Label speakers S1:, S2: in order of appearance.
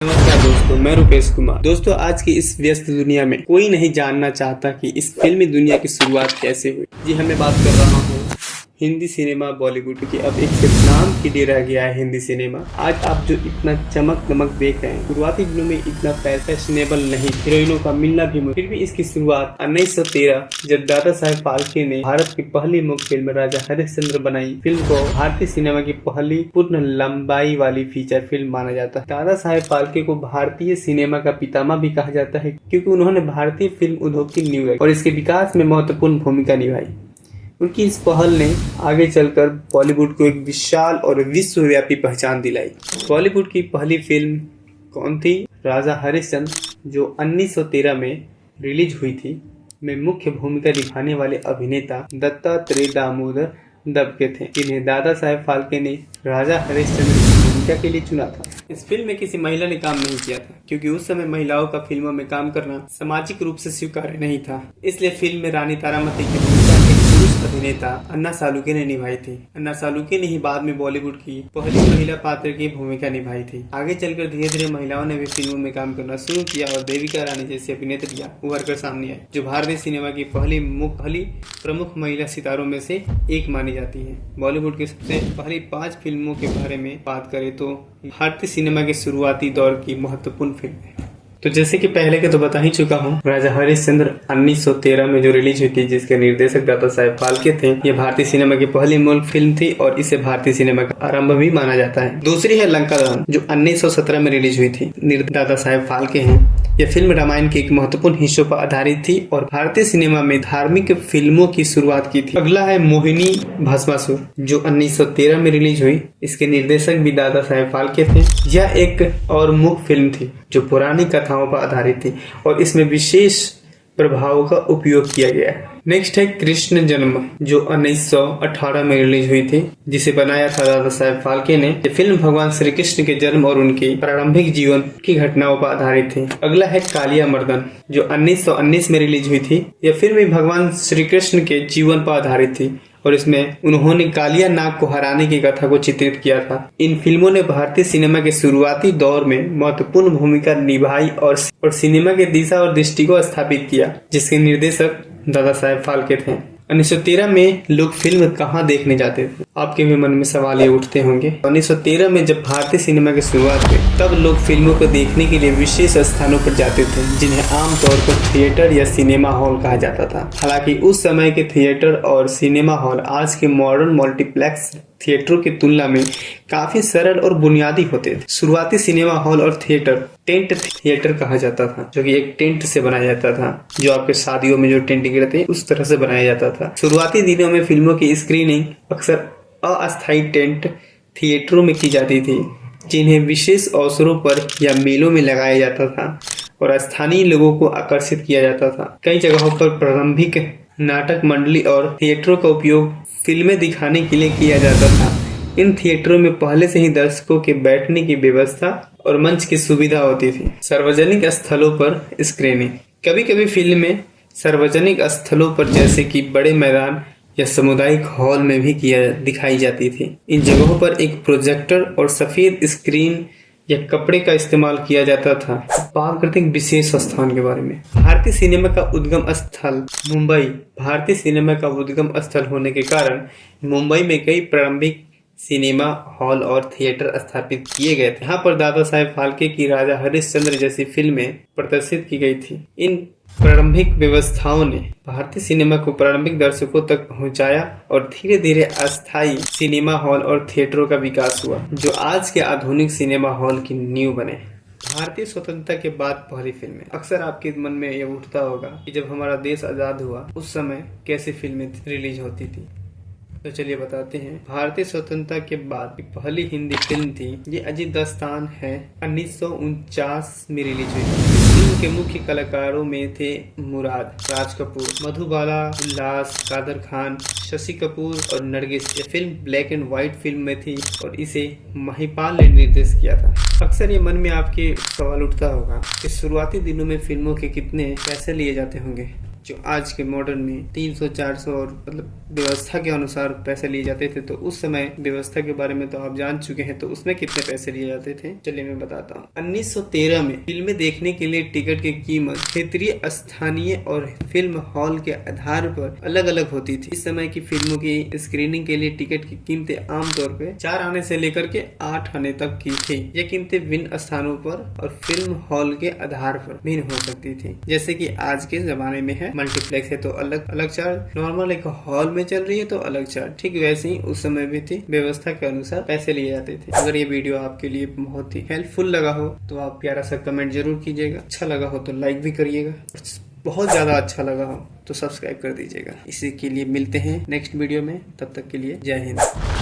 S1: नमस्कार दोस्तों, मैं रुपेश कुमार। दोस्तों, आज की इस व्यस्त दुनिया में कोई नहीं जानना चाहता कि इस फिल्मी दुनिया की शुरुआत कैसे हुई। जी हाँ, मैं बात कर रहा हूँ हिंदी सिनेमा बॉलीवुड की। अब एक सिर्फ नाम के लिए रह गया है हिंदी सिनेमा। आज आप जो इतना चमक दमक देख रहे हैं, शुरुआती दिनों में इतना फैशनेबल नहीं, हीरोइनों का मिलना भी मुश्किल। फिर भी इसकी शुरुआत 1913 जब दादा साहेब फाल्के ने भारत की पहली मुख्य फिल्म राजा हरिश्चंद्र बनाई। फिल्म को भारतीय सिनेमा की पहली पूर्ण लंबाई वाली फीचर फिल्म माना जाता है। दादा साहेब फाल्के को भारतीय सिनेमा का पितामह भी कहा जाता है, क्योंकि उन्होंने भारतीय फिल्म उद्योग की नींव रखी और इसके विकास में महत्वपूर्ण भूमिका निभाई। उनकी इस पहल ने आगे चलकर बॉलीवुड को एक विशाल और विश्वव्यापी पहचान दिलाई। बॉलीवुड की पहली फिल्म कौन थी? राजा हरिश्चंद्र, जो 1913 में रिलीज हुई थी, में मुख्य भूमिका निभाने वाले अभिनेता दत्तात्रेय दामोदर दबके थे। इन्हें दादा साहेब फाल्के ने राजा हरिश्चंद्र की भूमिका के लिए चुना था। इस फिल्म में किसी महिला ने काम नहीं किया था, क्योंकि उस समय महिलाओं का फिल्मों में काम करना सामाजिक रूप से स्वीकार्य नहीं था। इसलिए फिल्म में रानी तारामती की भूमिका अभिनेता अन्ना सालुके ने निभाई थी। अन्ना सालुके ने ही बाद में बॉलीवुड की पहली महिला पात्र की भूमिका निभाई थी। आगे चलकर धीरे धीरे महिलाओं ने भी फिल्मों में काम करना शुरू किया और देविका रानी जैसी अभिनेत्रियां उभर कर सामने आई, जो भारतीय सिनेमा की पहली प्रमुख महिला सितारों में से एक मानी जाती है। बॉलीवुड की सबसे पहली 5 फिल्मों के बारे में बात करें तो भारतीय सिनेमा के शुरुआती दौर की महत्वपूर्ण फिल्म है। तो जैसे कि पहले के तो बता ही चुका हूँ, राजा हरिश्चंद्र 1913 में जो रिलीज हुई थी, जिसके निर्देशक दादा साहेब फाल्के थे, ये भारतीय सिनेमा की पहली मूल फिल्म थी और इसे भारतीय सिनेमा का आरंभ भी माना जाता है। दूसरी है लंका दहन, जो 1917 में रिलीज हुई थी। निर्देशक दादा साहेब फाल्के हैं। यह फिल्म रामायण के एक महत्वपूर्ण हिस्सों पर आधारित थी और भारतीय सिनेमा में धार्मिक फिल्मों की शुरुआत की थी। अगला है मोहिनी भस्मासुर, जो 1913 में रिलीज हुई। इसके निर्देशक भी दादा साहेब फाल्के थे। यह एक और मुख्य फिल्म थी जो पुरानी कथाओं पर आधारित थी और इसमें विशेष प्रभावों का उपयोग किया गया है। नेक्स्ट है कृष्ण जन्म, जो 1918 में रिलीज हुई थी, जिसे बनाया था दादा साहेब फाल्के ने। ये फिल्म भगवान श्री कृष्ण के जन्म और उनके प्रारंभिक जीवन की घटनाओं पर आधारित थी। अगला है कालिया मर्दन, जो 1919 में रिलीज हुई थी। यह फिल्म भी भगवान श्री कृष्ण के जीवन पर आधारित थी और इसमें उन्होंने कालिया नाग को हराने की कथा को चित्रित किया था। इन फिल्मों ने भारतीय सिनेमा के शुरुआती दौर में महत्वपूर्ण भूमिका निभाई और सिनेमा के दिशा और दृष्टि को स्थापित किया, जिसके निर्देशक दादा साहेब फाल्के थे। 1913 में लोग फिल्म कहाँ देखने जाते थे? आपके भी मन में सवाल ये उठते होंगे। 1913 में जब भारतीय सिनेमा की शुरुआत हुई, तब लोग फिल्मों को देखने के लिए विशेष स्थानों पर जाते थे, जिन्हें आमतौर पर थिएटर या सिनेमा हॉल कहा जाता था। हालांकि उस समय के थिएटर और सिनेमा हॉल आज के मॉडर्न मल्टीप्लेक्स थिएटरों की तुलना में काफी सरल और बुनियादी होते थे। शुरुआती सिनेमा हॉल और थिएटर टेंट थिएटर कहा जाता था, जो कि एक टेंट से बनाया जाता था, जो आपके शादियों में जो टेंट गिरते हैं उस तरह से बनाया जाता था। शुरुआती दिनों में फिल्मों की स्क्रीनिंग अक्सर अस्थायी टेंट थिएटरों में की जाती थी, जिन्हें विशेष अवसरों पर या मेलों में लगाया जाता था और स्थानीय लोगों को आकर्षित किया जाता था। कई जगहों पर प्रारंभिक नाटक मंडली और थिएटरों का उपयोग फिल्में दिखाने के लिए किया जाता था। इन थिएटरों में पहले से ही दर्शकों के बैठने की व्यवस्था और मंच की सुविधा होती थी। सार्वजनिक स्थलों पर स्क्रीनिंग, कभी कभी फिल्में सार्वजनिक स्थलों पर जैसे कि बड़े मैदान या सामुदायिक हॉल में भी दिखाई जाती थी। इन जगहों पर एक प्रोजेक्टर और सफेद स्क्रीन या कपड़े का इस्तेमाल किया जाता था। बात करते हैं विशेष स्थान के बारे में। भारतीय सिनेमा का उद्गम स्थल मुंबई। भारतीय सिनेमा का उद्गम स्थल होने के कारण मुंबई में कई प्रारंभिक सिनेमा हॉल और थिएटर स्थापित किए गए थे। यहाँ पर दादा साहेब फाल्के की राजा हरिश्चंद्र जैसी फिल्में प्रदर्शित की गई थी। इन प्रारंभिक व्यवस्थाओं ने भारतीय सिनेमा को प्रारंभिक दर्शकों तक पहुंचाया और धीरे धीरे अस्थायी सिनेमा हॉल और थिएटरों का विकास हुआ, जो आज के आधुनिक सिनेमा हॉल की नींव बने। भारतीय स्वतंत्रता के बाद पहली फिल्में। अक्सर आपके मन में यह उठता होगा कि जब हमारा देश आजाद हुआ उस समय कैसी फिल्में रिलीज होती थी। तो चलिए बताते हैं। भारतीय स्वतंत्रता के बाद की पहली हिंदी फिल्म थी, ये अजीत दास्तान है, 1949 में रिलीज हुई। फिल्म के मुख्य कलाकारों में थे मुराद, राज कपूर, मधुबाला, उल्लास, कादर खान, शशि कपूर और नरगिस। ये film black and white film में थी और इसे महिपाल ने निर्देश किया था। अक्सर ये मन में आपके सवाल उठता होगा कि शुरुआती दिनों में फिल्मों के कितने पैसे लिए जाते होंगे। जो आज के मॉडर्न में 300-400 और मतलब व्यवस्था के अनुसार पैसे लिए जाते थे, तो उस समय व्यवस्था के बारे में तो आप जान चुके हैं, तो उसमें कितने पैसे लिए जाते थे चलिए मैं बताता हूँ। 1913 में फिल्में देखने के लिए टिकट की कीमत क्षेत्रीय, स्थानीय और फिल्म हॉल के आधार पर अलग अलग होती थी। इस समय की फिल्मों की स्क्रीनिंग के लिए टिकट की कीमतें आमतौर पे 4 आने से लेकर के 8 आने तक की थी। ये कीमतें भिन्न स्थानों पर और फिल्म हॉल के आधार पर भिन्न हो सकती थी। जैसे कि आज के जमाने में है मल्टीप्लेक्स है तो अलग अलग चार्ज, नॉर्मल एक हॉल में चल रही है तो अलग चार्ज। ठीक वैसे ही उस समय भी थी, व्यवस्था के अनुसार पैसे लिए जाते थे। अगर ये वीडियो आपके लिए बहुत ही हेल्पफुल लगा हो तो आप प्यारा सा कमेंट जरूर कीजिएगा, अच्छा लगा हो तो लाइक भी करिएगा, बहुत ज्यादा अच्छा लगा हो तो सब्सक्राइब कर दीजिएगा। इसी के लिए मिलते हैं नेक्स्ट वीडियो में, तब तक के लिए जय हिंद।